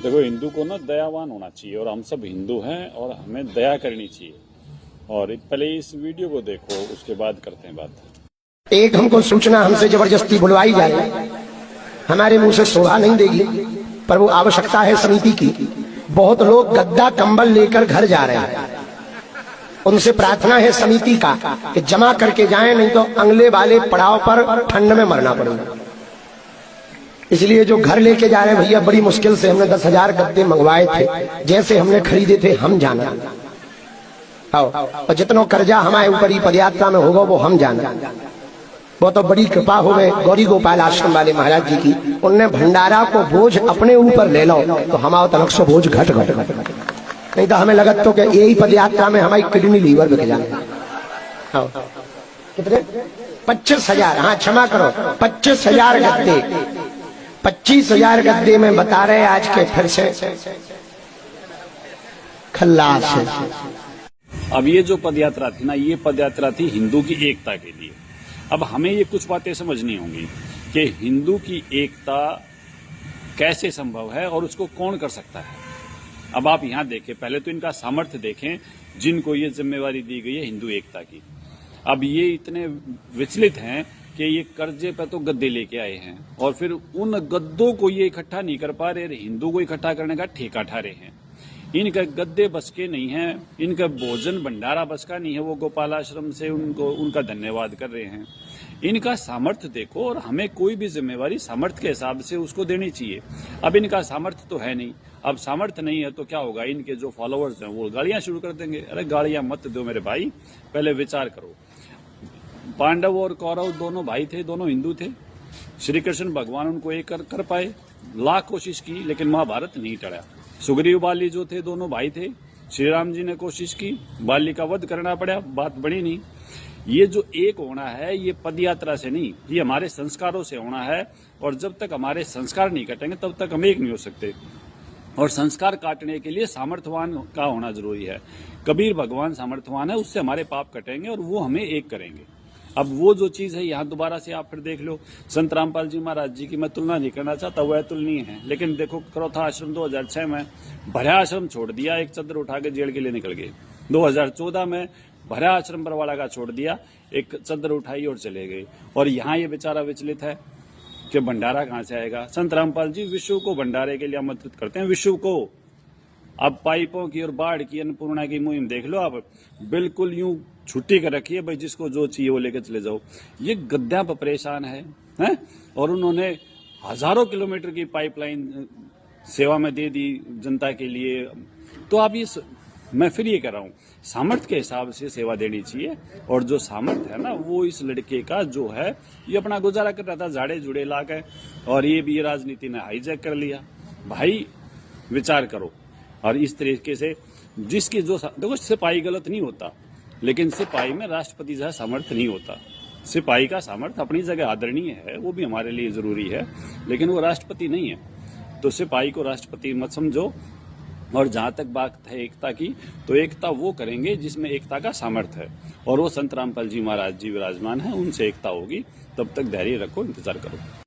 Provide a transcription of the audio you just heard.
देखो, हिंदू को ना दयावान होना चाहिए और हम सब हिंदू हैं और हमें दया करनी चाहिए। और पहले इस वीडियो को देखो, उसके बाद करते हैं बात। एक हमको सूचना हमसे जबरदस्ती बुलवाई जाए, हमारे मुंह से शोभा नहीं देगी, पर वो आवश्यकता है समिति की। बहुत लोग गद्दा कंबल लेकर घर जा रहे हैं, उनसे प्रार्थना है समिति का कि जमा करके जाएं, नहीं तो अगले वाले पड़ाव पर ठंड में मरना पड़ेगा। इसलिए जो घर लेके जा रहे हैं भैया, बड़ी मुश्किल से हमने 10,000 गद्दे मंगवाए थे, जैसे हमने खरीदे थे हम जाना। और जितना कर्जा हमारे ऊपर ही पदयात्रा में होगा वो हम जाना। वो तो बड़ी कृपा हो गए गौरी गोपाल आश्रम वाले महाराज जी की, उनने भंडारा को बोझ अपने ऊपर ले लो तो हमारा तलक से बोझ घट घट घट, नहीं तो हमें लगत तो कि यही पदयात्रा में हमारी किडनी लीवर बिक जाए। कितने? 25,000। हाँ क्षमा करो, 25,000 गद्दे। 25,000 गद्दे में बता रहे आज के फिर से खल्लास है। अब ये जो पदयात्रा थी ना, ये पदयात्रा थी हिंदू की एकता के लिए। अब हमें ये कुछ बातें समझनी होंगी कि हिंदू की एकता कैसे संभव है और उसको कौन कर सकता है। अब आप यहाँ देखें, पहले तो इनका सामर्थ्य देखें जिनको ये जिम्मेवारी दी गई है हिंदू एकता की। अब ये इतने विचलित हैं कि ये कर्जे पे तो गद्दे लेके आए हैं और फिर उन गद्दों को ये इकट्ठा नहीं कर पा रहे, हिंदू को इकट्ठा करने का ठेका ठा रहे हैं। इनका गद्दे बस के नहीं है, इनका भोजन भंडारा बस का नहीं है, वो गोपाल आश्रम से उनका धन्यवाद कर रहे हैं। इनका सामर्थ्य देखो, और हमें कोई भी जिम्मेवारी सामर्थ्य के हिसाब से उसको देनी चाहिए। अब इनका सामर्थ्य तो है नहीं, अब सामर्थ्य नहीं है तो क्या होगा, इनके जो फॉलोअर्स हैं वो गालियां शुरू कर देंगे। अरे गालियां मत दो मेरे भाई, पहले विचार करो। पांडव और कौरव दोनों भाई थे, दोनों हिंदू थे। श्री कृष्ण भगवान उनको एक कर पाए, लाख कोशिश की लेकिन महाभारत नहीं टला। सुग्रीव बाली जो थे दोनों भाई थे, श्री राम जी ने कोशिश की, बाली का वध करना पड़ा, बात बनी नहीं। ये जो एक होना है ये पदयात्रा से नहीं, ये हमारे संस्कारों से होना है। और जब तक हमारे संस्कार नहीं कटेंगे तब तक हम एक नहीं हो सकते। और संस्कार काटने के लिए सामर्थ्यवान का होना जरूरी है। कबीर भगवान सामर्थ्यवान है, उससे हमारे पाप कटेंगे और वो हमें एक करेंगे। अब वो जो चीज है यहाँ दोबारा से आप फिर देख लो, संत रामपाल जी महाराज जी की मैं तुलना नहीं करना चाहता, वो अतुलनीय है, लेकिन देखो क्रोथा आश्रम 2006 में भरा आश्रम छोड़ दिया, एक चद्दर उठा के जेल के लिए निकल गए। 2014 में भरा आश्रम बरवाड़ा का छोड़ दिया, एक चद्दर उठाई और चले गए। और यहाँ ये बेचारा विचलित है कि भंडारा कहाँ से आएगा। संत रामपाल जी विश्व को भंडारे के लिए आमंत्रित करते हैं, विश्व को। अब पाइपों की और बाढ़ की अन्नपूर्णा की मुहिम देख लो आप, बिल्कुल यूं छुट्टी कर रखी है भाई, जिसको जो चाहिए वो लेकर चले जाओ। ये गद्दा पर परेशान है और उन्होंने हजारों किलोमीटर की पाइपलाइन सेवा में दे दी जनता के लिए। तो आप मैं फिर ये कह रहा हूँ, सामर्थ्य के हिसाब से सेवा देनी चाहिए। और जो सामर्थ्य है ना, वो इस लड़के का जो है, ये अपना गुजारा कर रहा था झाड़े जुड़े ला के, और ये भी राजनीति ने हाईजैक कर लिया। भाई विचार करो। और इस तरीके से जिसकी जो देखो, सिपाही गलत नहीं होता, लेकिन सिपाही में राष्ट्रपति जैसा सामर्थ्य नहीं होता। सिपाही का सामर्थ्य अपनी जगह आदरणीय है, वो भी हमारे लिए जरूरी है, लेकिन वो राष्ट्रपति नहीं है। तो सिपाही को राष्ट्रपति मत समझो। और जहां तक बात है एकता की, तो एकता वो करेंगे जिसमें एकता का सामर्थ्य है, और वो संत रामपाल जी महाराज जी विराजमान है, उनसे एकता होगी। तब तक धैर्य रखो, इंतजार करो।